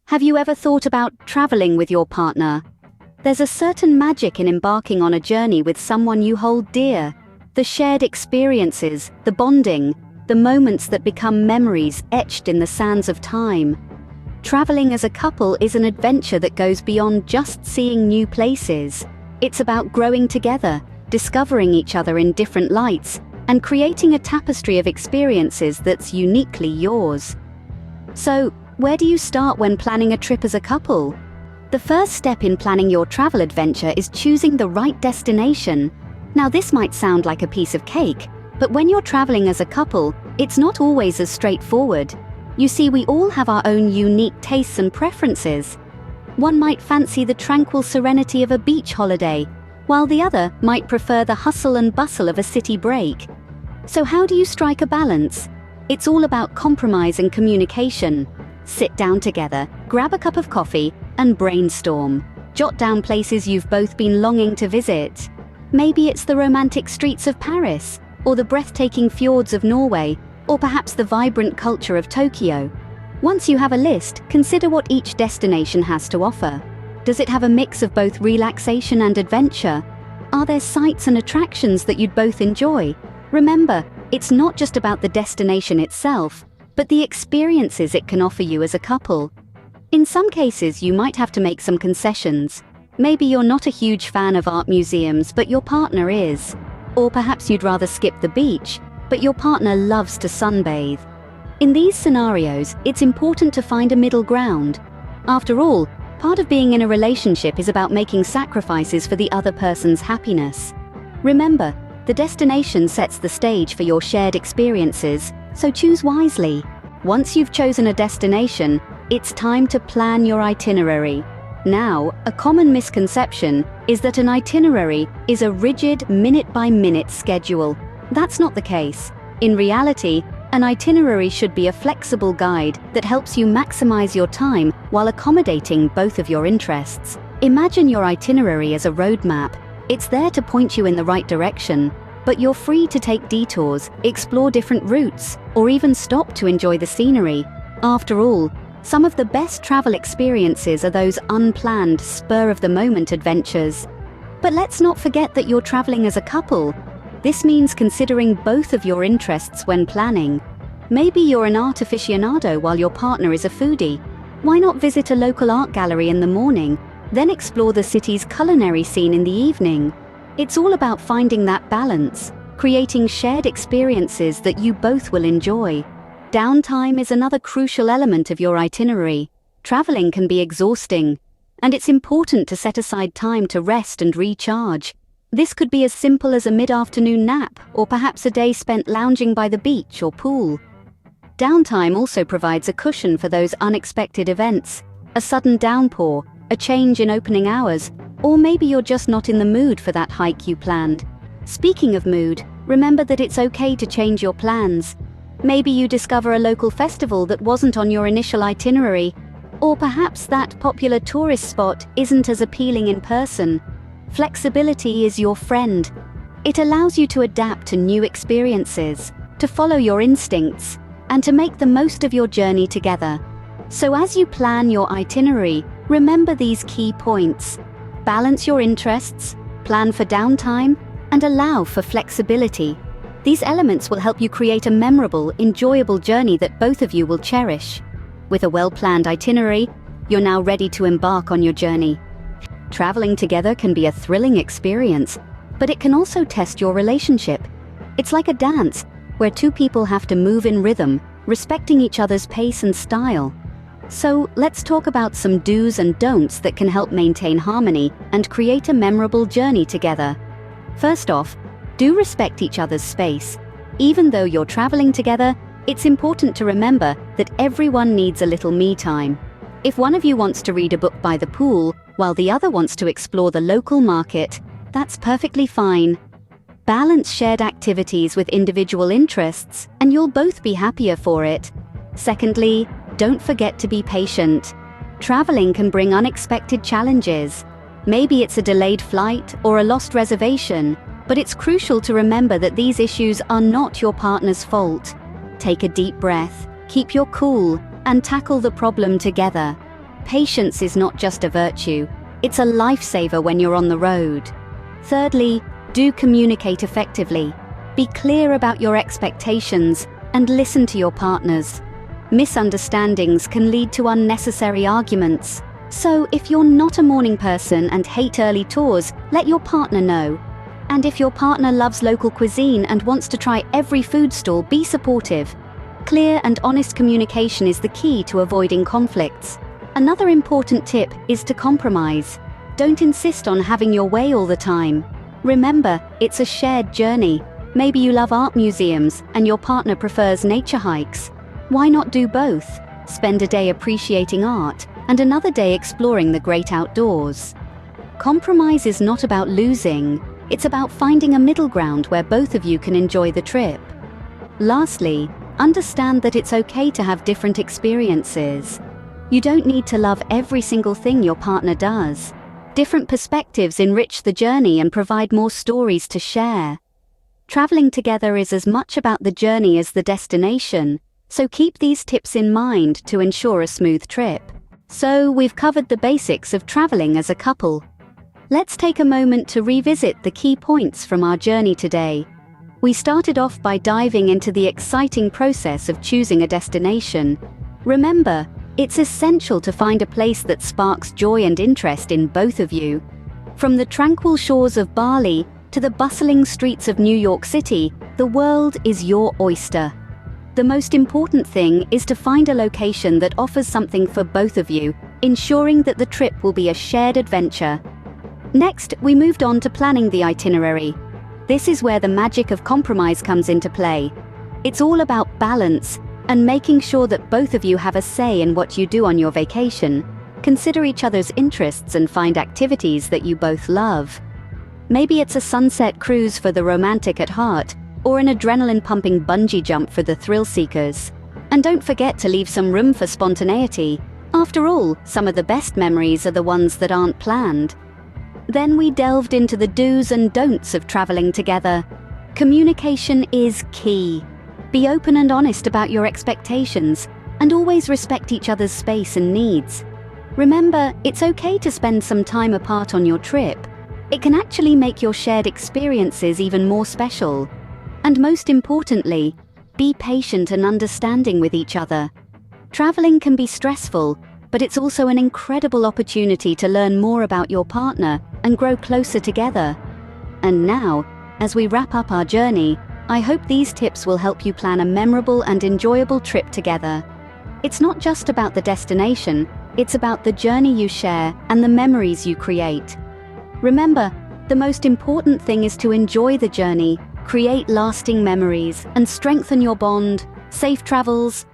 Have you ever thought about traveling with your partner? There's a certain magic in embarking on a journey with someone you hold dear. The shared experiences, the bonding, the moments that become memories etched in the sands of time. Traveling as a couple is an adventure that goes beyond just seeing new places. It's about growing together, discovering each other in different lights, and creating a tapestry of experiences that's uniquely yours. So, where do you start when planning a trip as a couple? The first step in planning your travel adventure is choosing the right destination. Now, this might sound like a piece of cake, but when you're traveling as a couple, it's not always as straightforward. You see, we all have our own unique tastes and preferences. One might fancy the tranquil serenity of a beach holiday, while the other might prefer the hustle and bustle of a city break. So how do you strike a balance? It's all about compromise and communication. Sit down together, grab a cup of coffee, and brainstorm. Jot down places you've both been longing to visit. Maybe it's the romantic streets of Paris, or the breathtaking fjords of Norway, or perhaps the vibrant culture of Tokyo. Once you have a list, consider what each destination has to offer. Does it have a mix of both relaxation and adventure? Are there sights and attractions that you'd both enjoy? Remember, it's not just about the destination itself, but the experiences it can offer you as a couple. In some cases, you might have to make some concessions. Maybe you're not a huge fan of art museums, but your partner is. Or perhaps you'd rather skip the beach, but your partner loves to sunbathe. In these scenarios, it's important to find a middle ground. After all, part of being in a relationship is about making sacrifices for the other person's happiness. Remember, the destination sets the stage for your shared experiences, so choose wisely. Once you've chosen a destination, it's time to plan your itinerary. Now, a common misconception is that an itinerary is a rigid minute-by-minute schedule. That's not the case. In reality, an itinerary should be a flexible guide that helps you maximize your time while accommodating both of your interests. Imagine your itinerary as a roadmap. It's there to point you in the right direction, but you're free to take detours, explore different routes, or even stop to enjoy the scenery. After all, some of the best travel experiences are those unplanned, spur-of-the-moment adventures. But let's not forget that you're traveling as a couple. This means considering both of your interests when planning. Maybe you're an art aficionado while your partner is a foodie. Why not visit a local art gallery in the morning, then explore the city's culinary scene in the evening? It's all about finding that balance, creating shared experiences that you both will enjoy. Downtime is another crucial element of your itinerary. Traveling can be exhausting, and it's important to set aside time to rest and recharge. This could be as simple as a mid-afternoon nap, or perhaps a day spent lounging by the beach or pool. Downtime also provides a cushion for those unexpected events, a sudden downpour, a change in opening hours, or maybe you're just not in the mood for that hike you planned. Speaking of mood, remember that it's okay to change your plans. Maybe you discover a local festival that wasn't on your initial itinerary, or perhaps that popular tourist spot isn't as appealing in person. Flexibility is your friend. It allows you to adapt to new experiences, to follow your instincts, and to make the most of your journey together. So as you plan your itinerary, remember these key points. Balance your interests, plan for downtime, and allow for flexibility. These elements will help you create a memorable, enjoyable journey that both of you will cherish. With a well-planned itinerary, you're now ready to embark on your journey. Traveling together can be a thrilling experience, but it can also test your relationship. It's like a dance, where two people have to move in rhythm, respecting each other's pace and style. So, let's talk about some do's and don'ts that can help maintain harmony and create a memorable journey together. First off, do respect each other's space. Even though you're traveling together, it's important to remember that everyone needs a little me time. If one of you wants to read a book by the pool, while the other wants to explore the local market, that's perfectly fine. Balance shared activities with individual interests, and you'll both be happier for it. Secondly, don't forget to be patient. Traveling can bring unexpected challenges. Maybe it's a delayed flight or a lost reservation, but it's crucial to remember that these issues are not your partner's fault. Take a deep breath, keep your cool, and tackle the problem together. Patience is not just a virtue, it's a lifesaver when you're on the road. Thirdly, do communicate effectively. Be clear about your expectations and listen to your partners. Misunderstandings can lead to unnecessary arguments. So if you're not a morning person and hate early tours, let your partner know. And if your partner loves local cuisine and wants to try every food stall, be supportive. Clear and honest communication is the key to avoiding conflicts. Another important tip is to compromise. Don't insist on having your way all the time. Remember, it's a shared journey. Maybe you love art museums and your partner prefers nature hikes. Why not do both? Spend a day appreciating art and another day exploring the great outdoors. Compromise is not about losing, it's about finding a middle ground where both of you can enjoy the trip. Lastly, understand that it's okay to have different experiences. You don't need to love every single thing your partner does. Different perspectives enrich the journey and provide more stories to share. Traveling together is as much about the journey as the destination, so keep these tips in mind to ensure a smooth trip. So, we've covered the basics of traveling as a couple. Let's take a moment to revisit the key points from our journey today. We started off by diving into the exciting process of choosing a destination. Remember, it's essential to find a place that sparks joy and interest in both of you. From the tranquil shores of Bali to the bustling streets of New York City, the world is your oyster. The most important thing is to find a location that offers something for both of you, ensuring that the trip will be a shared adventure. Next, we moved on to planning the itinerary. This is where the magic of compromise comes into play. It's all about balance and making sure that both of you have a say in what you do on your vacation. Consider each other's interests and find activities that you both love. Maybe it's a sunset cruise for the romantic at heart, or an adrenaline-pumping bungee jump for the thrill seekers. And don't forget to leave some room for spontaneity. After all, some of the best memories are the ones that aren't planned. Then we delved into the do's and don'ts of traveling together. Communication is key. Be open and honest about your expectations, and always respect each other's space and needs. Remember, it's okay to spend some time apart on your trip. It can actually make your shared experiences even more special. And most importantly, be patient and understanding with each other. Traveling can be stressful, but it's also an incredible opportunity to learn more about your partner and grow closer together. And now, as we wrap up our journey, I hope these tips will help you plan a memorable and enjoyable trip together. It's not just about the destination, it's about the journey you share and the memories you create. Remember, the most important thing is to enjoy the journey, create lasting memories, and strengthen your bond. Safe travels!